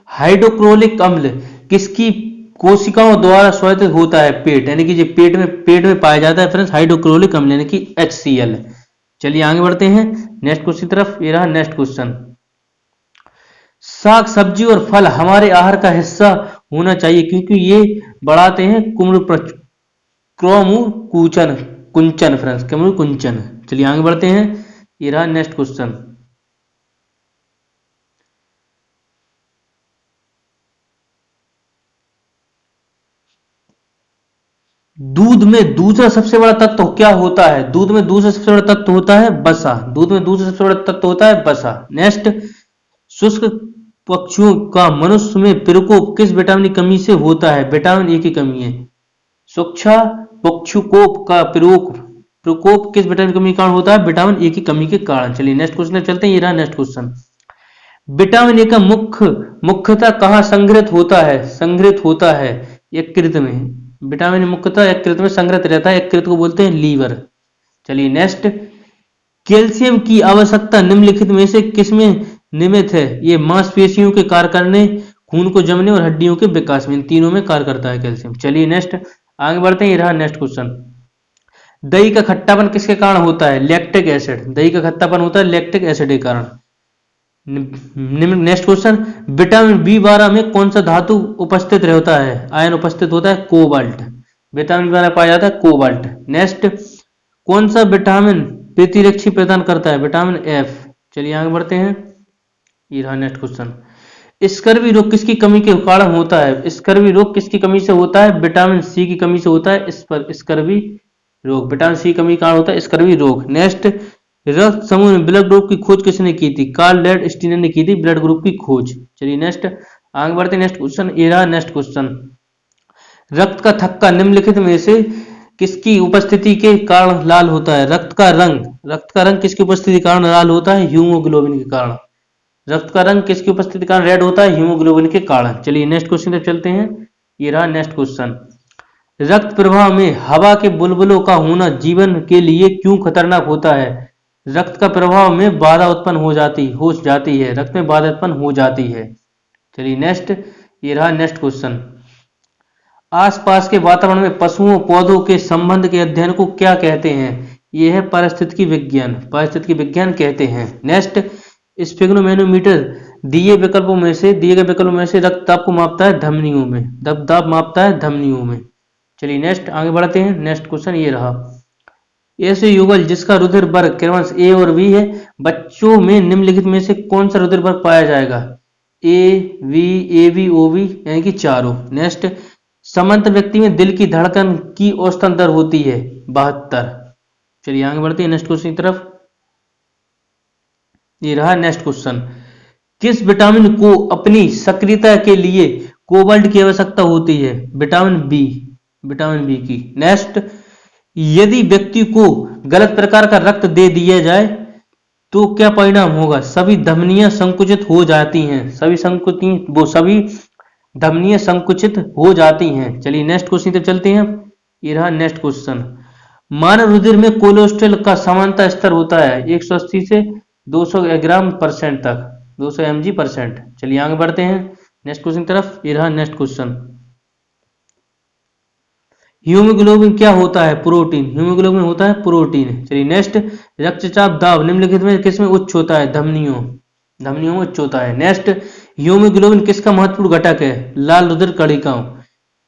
हाइड्रोक्लोरिक अम्ल किसकी कोशिकाओं द्वारा स्रावित होता है? पेट, यानी कि जो पेट में पाया जाता है फ्रेंड्स हाइड्रोक्लोरिक अम्ल यानी कि HCl। चलिए आगे बढ़ते हैं नेक्स्ट क्वेश्चन की तरफ। ये रहा नेक्स्ट क्वेश्चन। साग सब्जी और फल हमारे आहार का हिस्सा होना चाहिए क्योंकि ये बढ़ाते हैं कुंचन फ्रेंड्स, कुंचन। चलिए आगे बढ़ते हैं। ये रहा नेक्स्ट क्वेश्चन। दूध में दूसरा सबसे बड़ा तत्व क्या होता है? दूध में दूसरा सबसे बड़ा तत्व होता है वसा। दूध में दूसरा सबसे बड़ा तत्व होता है वसा। नेक्स्ट, शुष्क पक्षियों का मनुष्य में प्रकोप किस विटामिन की कमी से होता है? विटामिन ए की कमी है। सूक्ष्म पक्षुकोप का प्रकोप किस विटामिन की कमी के कारण होता है? विटामिन ए की कमी के कारण। चलिए नेक्स्ट क्वेश्चन चलते हैं। ये रहा नेक्स्ट क्वेश्चन। विटामिन ए का मुख्यतः कहाँ संग्रहित होता है? संग्रहित होता है यकृत में। विटामिन मुख्यतः यकृत में संग्रहित रहता है, यकृत को बोलते हैं लीवर। चलिए नेक्स्ट, कैल्शियम की आवश्यकता निम्नलिखित में से किसमें निमित्त है? ये मांसपेशियों के कार्य करने, खून को जमने और हड्डियों के विकास में, इन तीनों में कार्य करता है कैल्शियम। चलिए नेक्स्ट आगे बढ़ते हैं। ये रहा नेक्स्ट क्वेश्चन। दही का खट्टापन किसके कारण होता है? Lactic acid. दही का खट्टापन होता है लैक्टिक एसिड के कारण। नेक्स्ट क्वेश्चन, विटामिन B12 में कौन सा धातु उपस्थित रहता है? आयन उपस्थित होता है कोबाल्ट। विटामिन B12 पाया जाता है कोबाल्ट। नेक्स्ट, कौन सा विटामिन प्रतिरक्षी प्रदान करता है? Vitamin F। चलिए आगे बढ़ते हैं। ये रहा नेक्स्ट क्वेश्चन। स्कर्वी रोग किसकी कमी के कारण होता है? स्कर्वी रोग किसकी कमी से होता है? विटामिन सी की कमी से होता है। इस पर स्कर्वी रोग विटामिन सी की कमी के कारण होता है स्कर्वी रोग। नेक्स्ट, रक्त समूह में ब्लड ग्रुप की खोज किसने की थी? कार्ल लैंड स्टीनर ने की थी ब्लड ग्रुप की खोज। चलिए नेक्स्ट आगे बढ़ते, नेक्स्ट क्वेश्चन ये रहा। नेक्स्ट क्वेश्चन, रक्त का थक्का निम्नलिखित में से किसकी उपस्थिति के कारण लाल होता है? रक्त का रंग किसकी उपस्थिति के कारण लाल होता है? हीमोग्लोबिन के कारण। रक्त का रंग किसकी उपस्थिति के कारण रेड होता है? हीमोग्लोबिन के कारण। चलिए नेक्स्ट क्वेश्चन तक चलते हैं। ये रहा नेक्स्ट क्वेश्चन, रक्त प्रवाह में हवा के बुलबुलों का होना जीवन के लिए क्यों खतरनाक होता है? रक्त का प्रवाह में बाधा उत्पन्न हो जाती है, रक्त में बाधा उत्पन्न हो जाती है। चलिए नेक्स्ट, ये रहा नेक्स्ट क्वेश्चन, आसपास के वातावरण में पशुओं पौधों के संबंध के अध्ययन को क्या कहते हैं? यह है पारिस्थितिकी विज्ञान कहते हैं। नेक्स्ट, स्फिग्नोमेनोमीटर दिए गए विकल्पों में से रक्तदाब को मापता है धमनियों में, दबदाब मापता है धमनियों में। चलिए नेक्स्ट आगे बढ़ते हैं। नेक्स्ट क्वेश्चन ये रहा, ऐसे युगल जिसका रुधिर वर्ग क्रमश ए और बी है, बच्चों में निम्नलिखित में से कौन सा रुधिर वर्ग पाया जाएगा? A B A B O B यानी कि चारों। नेक्स्ट, समंत व्यक्ति में दिल की धड़कन की औसतन दर होती है 72। चलिए आगे बढ़ते हैं नेक्स्ट क्वेश्चन की तरफ। ये रहा नेक्स्ट क्वेश्चन, किस विटामिन को अपनी सक्रियता के लिए कोबाल्ट की आवश्यकता होती है? विटामिन बी की। नेक्स्ट, यदि व्यक्ति को गलत प्रकार का रक्त दे दिया जाए तो क्या परिणाम होगा? सभी धमनियां संकुचित हो जाती हैं, सभी धमनियां संकुचित हो जाती हैं। चलिए नेक्स्ट क्वेश्चन तक चलते हैं। ये रहा नेक्स्ट क्वेश्चन, मानव रुधिर में कोलेस्ट्रॉल का सामान्यतः स्तर होता है 180 से 200 ग्राम परसेंट तक, 200 mg%। चलिए आगे बढ़ते हैं नेक्स्ट क्वेश्चन की तरफ। ये रहा नेक्स्ट क्वेश्चन, हीमोग्लोबिन क्या होता है? प्रोटीन। हीमोग्लोबिन होता है प्रोटीन। चलिए नेक्स्ट, रक्तचाप दाब निम्नलिखित में किसमें उच्च होता है? धमनियों में उच्च होता है। नेक्स्ट, हीमोग्लोबिन किसका महत्वपूर्ण घटक है? लाल रुधिर कणिकाओं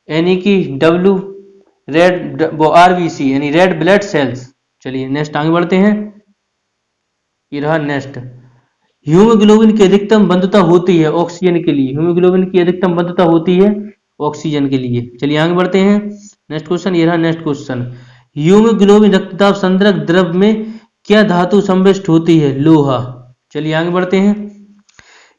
यानी कि आरबीसी यानी रेड ब्लड सेल्स। चलिए नेक्स्ट आगे बढ़ते हैं। ये रहा नेक्स्ट, हीमोग्लोबिन की अधिकतम बंधुता होती है ऑक्सीजन के लिए। हीमोग्लोबिन की अधिकतम बंधुता होती है ऑक्सीजन के लिए। चलिए आगे बढ़ते हैं नेक्स्ट क्वेश्चन। ये रहा नेक्स्ट क्वेश्चन, हीमोग्लोबिन रक्तदाब संदर्भ द्रव में क्या धातु संविष्ट होती है? लोहा। चलिए आगे बढ़ते हैं,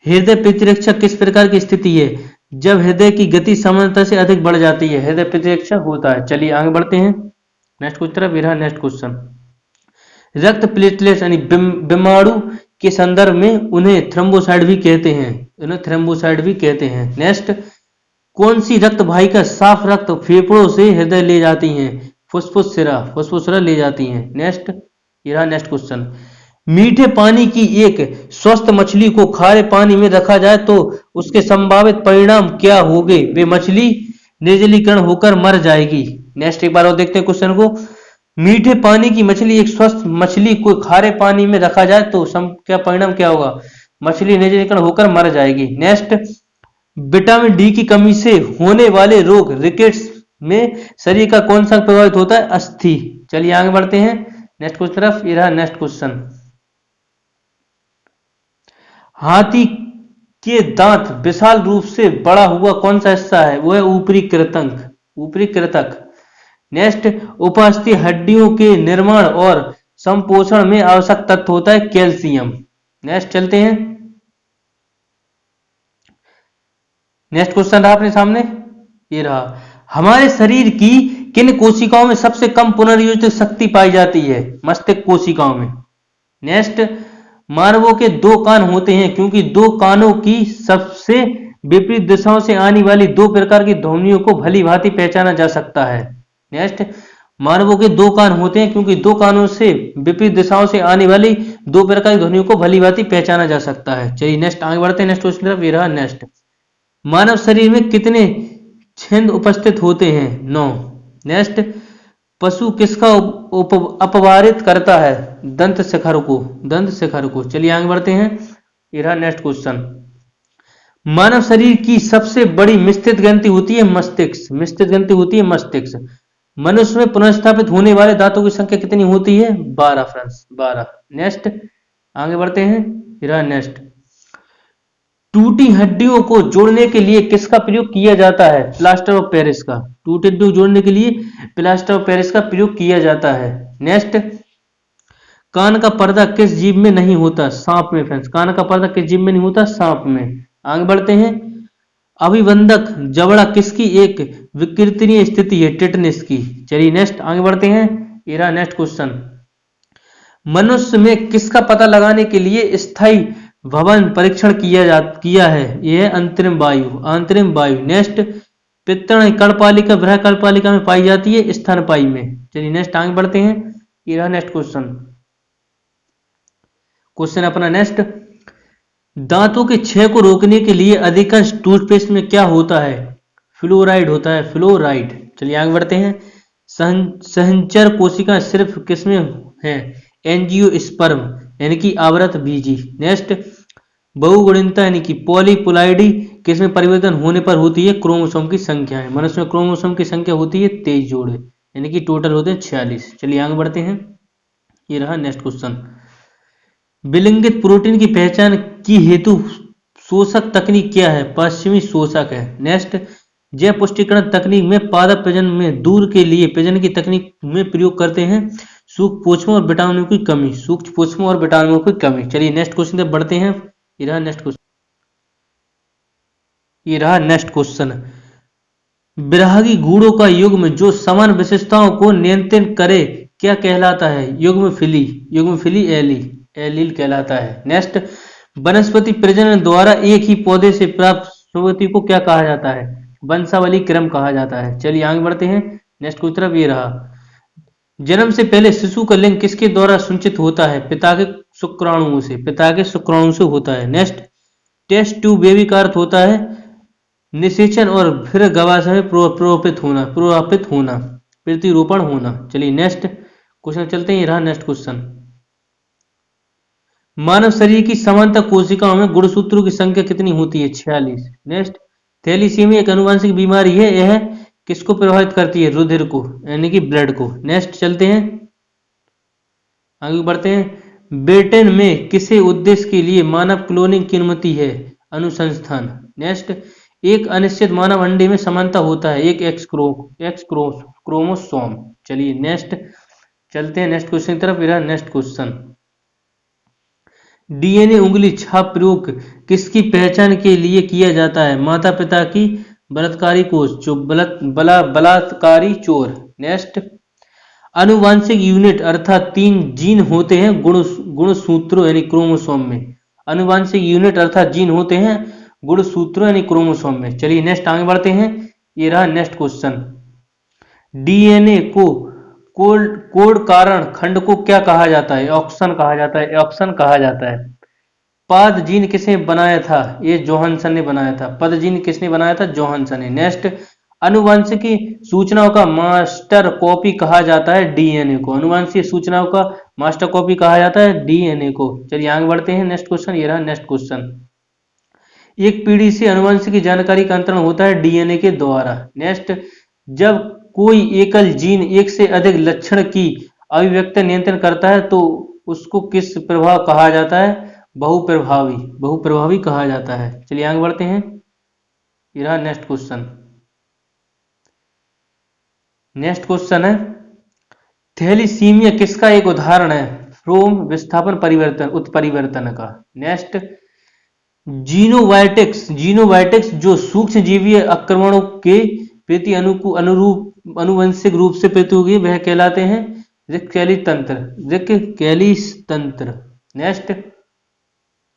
हृदय प्रतिरक्षा किस प्रकार की स्थिति है? जब हृदय की गति सामान्यता से अधिक बढ़ जाती है, हृदय प्रतिरक्षा होता है। चलिए आगे बढ़ते हैं नेक्स्ट क्वेश्चन तरफ। ये रहा नेक्स्ट क्वेश्चन, रक्त प्लेटलेट्स यानी बीमाणु के संदर्भ में उन्हें थ्रोम्बोसाइट भी कहते हैं। नेक्स्ट, कौन सी रक्त वाहिका साफ रक्त फेफड़ों से हृदय ले जाती हैं? फुस्फुसरा ले जाती हैं। नेक्स्ट, ये रहा नेक्स्ट क्वेश्चन, मीठे पानी की एक स्वस्थ मछली को खारे पानी में रखा जाए तो उसके संभावित परिणाम क्या होंगे? वे मछली निर्जलीकरण होकर मर जाएगी। नेक्स्ट एक बार और देखते हैं क्वेश्चन को, मीठे पानी की मछली एक स्वस्थ मछली को खारे पानी में रखा जाए तो क्या परिणाम क्या होगा? मछली निर्जलीकरण होकर मर जाएगी। नेक्स्ट, विटामिन डी की कमी से होने वाले रोग रिकेट्स में शरीर का कौन सा प्रभावित होता है? अस्थि। चलिए आगे बढ़ते हैं नेक्स्ट क्वेश्चन तरफ। ये रहा नेक्स्ट क्वेश्चन, हाथी के दांत विशाल रूप से बड़ा हुआ कौन सा हिस्सा है? वो है ऊपरी कृतक। नेक्स्ट, उपास्थि हड्डियों के निर्माण और संपोषण में आवश्यक तत्व होता है कैल्शियम। नेक्स्ट चलते हैं, नेक्स्ट क्वेश्चन रहा अपने सामने। ये रहा, हमारे शरीर की किन कोशिकाओं में सबसे कम पुनर्योजित शक्ति पाई जाती है? मस्तिष्क कोशिकाओं में। नेक्स्ट, मानवों के 2 कान होते हैं क्योंकि 2 कानों की सबसे विपरीत दिशाओं से आने वाली 2 प्रकार की ध्वनियों को भली भांति पहचाना जा सकता है। नेक्स्ट, मानवों के 2 कान होते हैं क्योंकि 2 कानों से विपरीत दिशाओं से आने वाली 2 प्रकार की ध्वनियों को भली भांति पहचाना जा सकता है। चलिए नेक्स्ट आगे बढ़ते हैं नेक्स्ट क्वेश्चन तरफ। ये रहा नेक्स्ट, मानव शरीर में कितने छिद्र उपस्थित होते हैं? 9। नेक्स्ट, पशु किसका अपवारित करता है? दंत शिखर को। चलिए आगे बढ़ते हैं। ये रहा नेक्स्ट क्वेश्चन, मानव शरीर की सबसे बड़ी मिश्रित ग्रंथि होती है मस्तिष्क। मनुष्य में पुनर्स्थापित होने वाले दांतों की संख्या कितनी होती है? 12 फ्रेंड्स, 12। नेक्स्ट आगे बढ़ते हैं। ये रहा नेक्स्ट, टूटी हड्डियों को जोड़ने के लिए किसका प्रयोग किया जाता है? प्लास्टर ऑफ पेरिस का। टूटी हड्डियों को जोड़ने के लिए प्लास्टर ऑफ पेरिस का प्रयोग किया जाता है। नेक्स्ट, कान का पर्दा किस जीव में नहीं होता? सांप में। फ्रेंड्स, कान का पर्दा किस जीव में नहीं होता? सांप में। आगे बढ़ते हैं। अभिबंधक जबड़ा किसकी एक विकृतनीय स्थिति है? टिटनेस की। चलिए नेक्स्ट आगे बढ़ते हैं। ये रहा नेक्स्ट क्वेश्चन। मनुष्य में किसका पता लगाने के लिए स्थायी भवन परीक्षण किया है? यह है अंतरिम वायु। अंतरिम वायु। नेक्स्ट, पित्तण कर्णपालिका बृहद कर्णपालिका में पाई जाती है, स्तनपायी में। चलिए नेक्स्ट आगे बढ़ते हैं। ये रहा नेक्स्ट क्वेश्चन। क्वेश्चन अपना नेक्स्ट, दांतों के क्षय को रोकने के लिए अधिकांश टूथपेस्ट में क्या होता है? फ्लोराइड होता है, फ्लोराइड। चलिए आगे बढ़ते हैं। संचर कोशिका सिर्फ किसमें है? एंजियोस्पर्म यानी कि आवृत बीजी। नेक्स्ट, बहुगुणितता यानी कि पॉलीप्लॉइडी किसमें परिवर्तन होने पर होती है? क्रोमोसोम की संख्या है। मनुष्य में क्रोमोसोम की संख्या होती है 23 जोड़े, यानी कि टोटल होते हैं 46। चलिए आगे बढ़ते हैं। ये रहा नेक्स्ट क्वेश्चन। विलिंगित प्रोटीन की पहचान की हेतु शोषक तकनीक क्या है? पश्चिमी शोषक है। नेक्स्ट, जैव पुष्टिकरण तकनीक में पादप प्रजनन में दूर के लिए प्रजनन की तकनीक में प्रयोग करते हैं सूक्ष्म पोषकों और विटामिनों की कमी। सूक्ष्म पोषकों और विटामिनों की कमी। चलिए नेक्स्ट क्वेश्चन तक बढ़ते हैं। ये रहा नेक्स्ट क्वेश्चन। ये रहा नेक्स्ट क्वेश्चन। विरागी गुणों का युग्म जो समान विशेषताओं को नियंत्रित करे क्या कहलाता है? युग्मफिली। युग्मफिली एलील कहलाता है। नेक्स्ट, वनस्पति प्रजनन द्वारा एक ही पौधे से प्राप्त संतति को क्या कहा जाता है? वंशावली क्रम कहा जाता है। चलिए आगे बढ़ते हैं। नेक्स्ट की तरफ। ये रहा, जन्म से पहले शिशु का लिंग किसके द्वारा संचित होता है? पिता के शुक्राणुओं से। पिता के शुक्राणु से होता है। नेक्स्ट, टेस्ट ट्यूब बेबी का अर्थ होता है निषेचन और फिर गर्भाशय में प्रोपित होना, प्रतिरूपण होना। चलिए नेक्स्ट क्वेश्चन चलते हैं। ये रहा नेक्स्ट क्वेश्चन। मानव शरीर की समानता कोशिकाओं में गुणसूत्रों की संख्या कितनी होती है? 46। नेक्स्ट, थैलीसीमिया एक आनुवंशिक बीमारी है, यह किसको प्रभावित करती है? रुधिर को, यानी कि ब्लड को। नेक्स्ट चलते हैं, आगे बढ़ते हैं। ब्रिटेन में किसे उद्देश्य के लिए मानव क्लोनिंग की अनुमति है? अनुसंधान। नेक्स्ट, एक अनिश्चित मानव अंडे में समानता होता है एक एक्स क्रोमोसोम। चलिए नेक्स्ट चलते हैं नेक्स्ट क्वेश्चन की तरफ। मेरा नेक्स्ट क्वेश्चन, डीएनए उंगली छाप प्रयोग किसकी पहचान के लिए किया जाता है? माता पिता की बलात्कारी कोष, जो बलात्कारी चोर। नेक्स्ट, आनुवांशिक यूनिट अर्थात 3 जीन होते हैं गुणसूत्रों यानी क्रोमोसोम में। आनुवांशिक यूनिट अर्थात जीन होते हैं गुणसूत्रों यानी क्रोमोसोम में। चलिए नेक्स्ट आगे बढ़ते हैं। ये रहा नेक्स्ट क्वेश्चन। डीएनए को कोड कारण खंड को क्या कहा जाता है? ऑक्सन कहा जाता है। ऑक्सन कहा जाता है। पद जीन किसने बनाया था? ये जोहानसन ने बनाया था। पद जीन किसने बनाया था? जोहानसन ने। नेक्स्ट, आनुवंशिकी सूचनाओं का मास्टर कॉपी कहा जाता है डीएनए को। आनुवंशिक सूचनाओं का मास्टर कॉपी कहा जाता है डीएनए को। चलिए आगे बढ़ते हैं। Next question. ये रहा नेक्स्ट क्वेश्चन। एक पीढ़ी से आनुवंशिक जानकारी का अंतरण होता है डीएनए के द्वारा। नेक्स्ट, जब कोई एकल जीन एक से अधिक लक्षण की अभिव्यक्ति नियंत्रण करता है तो उसको किस प्रभाव कहा जाता है? बहुप्रभावी कहा जाता है। चलिए आगे बढ़ते हैं। ये रहा नेक्स्ट क्वेश्चन। नेक्स्ट क्वेश्चन है, थैलीसीमिया किसका एक उदाहरण है? फ्रोम विस्थापन परिवर्तन उत्परिवर्तन का। नेक्स्ट, जीनोवाइटिक्स जो सूक्ष्म जीवीय आक्रमणों के प्रति अनुवंशिक रूप से प्रतियोगी वह कहलाते हैं रिक्केली तंत्र। नेक्स्ट,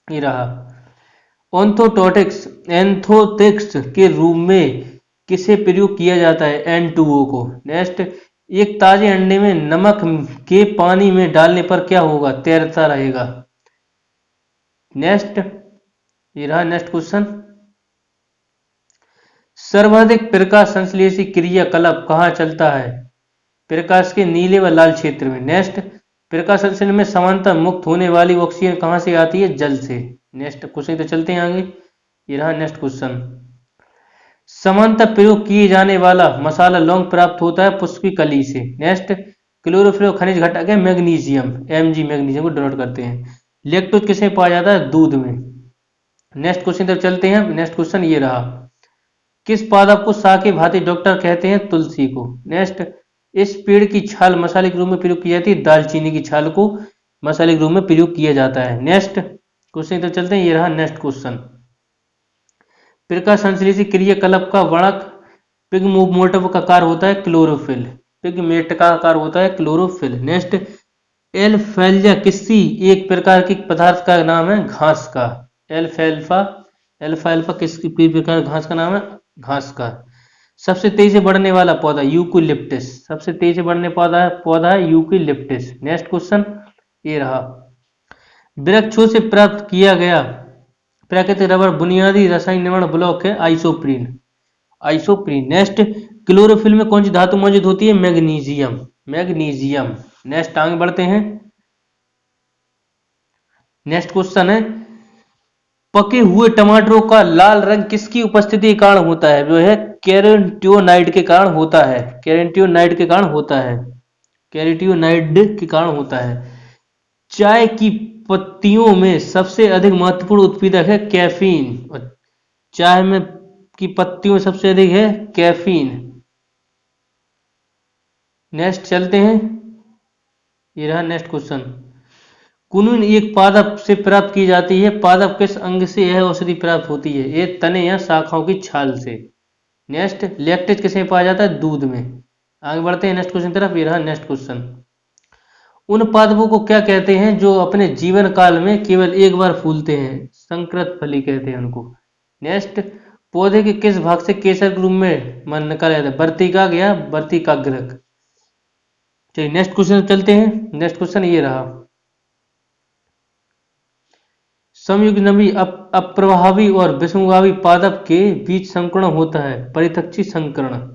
ये रहा एंथोथिक्स के रूप में किसे प्रयोग किया जाता है? N2O को। नेक्स्ट, एक ताजे अंडे में नमक के पानी में डालने पर क्या होगा? तैरता रहेगा। नेक्स्ट, ये रहा नेक्स्ट क्वेश्चन। सर्वाधिक प्रकाश संश्लेषी क्रियाकलाप कहाँ चलता है? प्रकाश के नीले व लाल क्षेत्र में। नेक्स्ट, प्रकाश संश्लेषण में समानता मुक्त होने वाली ऑक्सीजन कहाँ से आती है? जल से। नेक्स्ट क्वेश्चन तो चलते हैं आगे। ये रहा नेक्स्ट क्वेश्चन। समानता प्रयोग किए जाने वाला मसाला लौंग प्राप्त होता है पुष्प की कली से। नेक्स्ट, क्लोरोफिल खनिज घटक है मैग्नीशियम, Mg मैग्नीशियम को डोनेट करते हैं। लैक्टोज किसे पाया जाता है? दूध में। नेक्स्ट क्वेश्चन तरफ चलते हैं। नेक्स्ट क्वेश्चन ये रहा, किस पादप को शाह के भांति डॉक्टर कहते हैं? तुलसी को। नेक्स्ट, इस पेड़ की छाल मसाले के रूप में प्रयोग की जाती है? दालचीनी की छाल को मसाले के रूप में प्रयोग किया जाता है। नेक्स्ट क्वेश्चन तरफ चलते हैं। ये रहा नेक्स्ट क्वेश्चन, प्रकाश संश्लेषी क्रियाकलाप का वर्णक पिगमोटिव का कार्य होता है? क्लोरोफिल। पिगमेट का आकार होता है क्लोरोफिल। नेक्स्ट, एल्फाल्फा किसी एक प्रकार की पदार्थ का नाम है? घास का। एल्फाल्फा एल्फाल्फा किस प्रकार घास का नाम है? घास का। सबसे तेजी से बढ़ने वाला पौधा? यूकेलिप्टस। सबसे तेजी से बढ़ने पौधा है यूकेलिप्टस। नेक्स्ट क्वेश्चन ये रहा, वृक्षों से प्राप्त किया गया प्राकृतिक रबर बुनियादी रासायनिक निर्माण ब्लॉक है? आइसोप्रीन। आइसोप्रीन। नेक्स्ट, क्लोरोफिल में कौन सी धातु मौजूद होती है? मैग्नीशियम। मैग्नीशियम। नेक्स्ट आगे बढ़ते हैं। नेक्स्ट क्वेश्चन है, पके हुए टमाटरों का लाल रंग किसकी उपस्थिति के कारण होता है? वो है कैरोटीनोइड के कारण होता है। कैरोटीनोइड के कारण होता है। कैरोटीनोइड के कारण होता है। चाय की पत्तियों में सबसे अधिक महत्वपूर्ण उत्प्रेरक है? कैफीन। चाय में की पत्तियों में सबसे अधिक है कैफीन। नेक्स्ट चलते हैं। ये रहा नेक्स्ट क्वेश्चन, कुनून एक पादप से प्राप्त की जाती है? पादप किस अंग से यह औषधि प्राप्त होती है? ये तने या शाखाओं की छाल से। नेक्स्ट, लैक्टेज किसमें पाया जाता है? दूध में। आगे बढ़ते हैं नेक्स्ट क्वेश्चन तरफ। ये रहा नेक्स्ट क्वेश्चन, उन पादपों को क्या कहते हैं जो अपने जीवन काल में केवल एक बार फूलते हैं? संकृत फली कहते हैं उनको। नेक्स्ट, पौधे के किस भाग से केसर के रूप में निकाला जाता है? वर्तिकाग्र या वर्तिकाग्रक। चलिए नेक्स्ट क्वेश्चन चलते हैं। नेक्स्ट क्वेश्चन ये रहा, समयुग्मनवी अप्रभावी और विषमभावी पादप के बीच संकरण होता है? परितक्षी संकरण।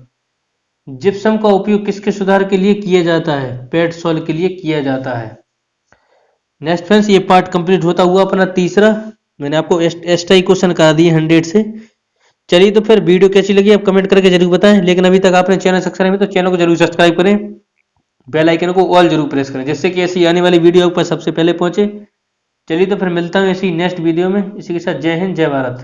जिप्सम का उपयोग किसके सुधार के लिए किया जाता है? पेट सॉइल के लिए किया जाता है। नेक्स्ट फ्रेंड्स, ये पार्ट कंप्लीट होता हुआ अपना तीसरा। मैंने आपको एक्स्ट्रा क्वेश्चन करा दिए 100 से। चलिए तो फिर वीडियो कैसी लगी आप कमेंट करके जरूर बताएं। लेकिन अभी तक आपने चैनल सब्सक्राइब नहीं तो चैनल को जरूर सब्सक्राइब करें, बेल आइकन को ऑल जरूर प्रेस करें, जिससे कि ऐसी आने वाली वीडियो पर सबसे पहले पहुंचे। चलिए तो फिर मिलता हूं इसी नेक्स्ट वीडियो में। इसी के साथ जय हिंद, जय भारत।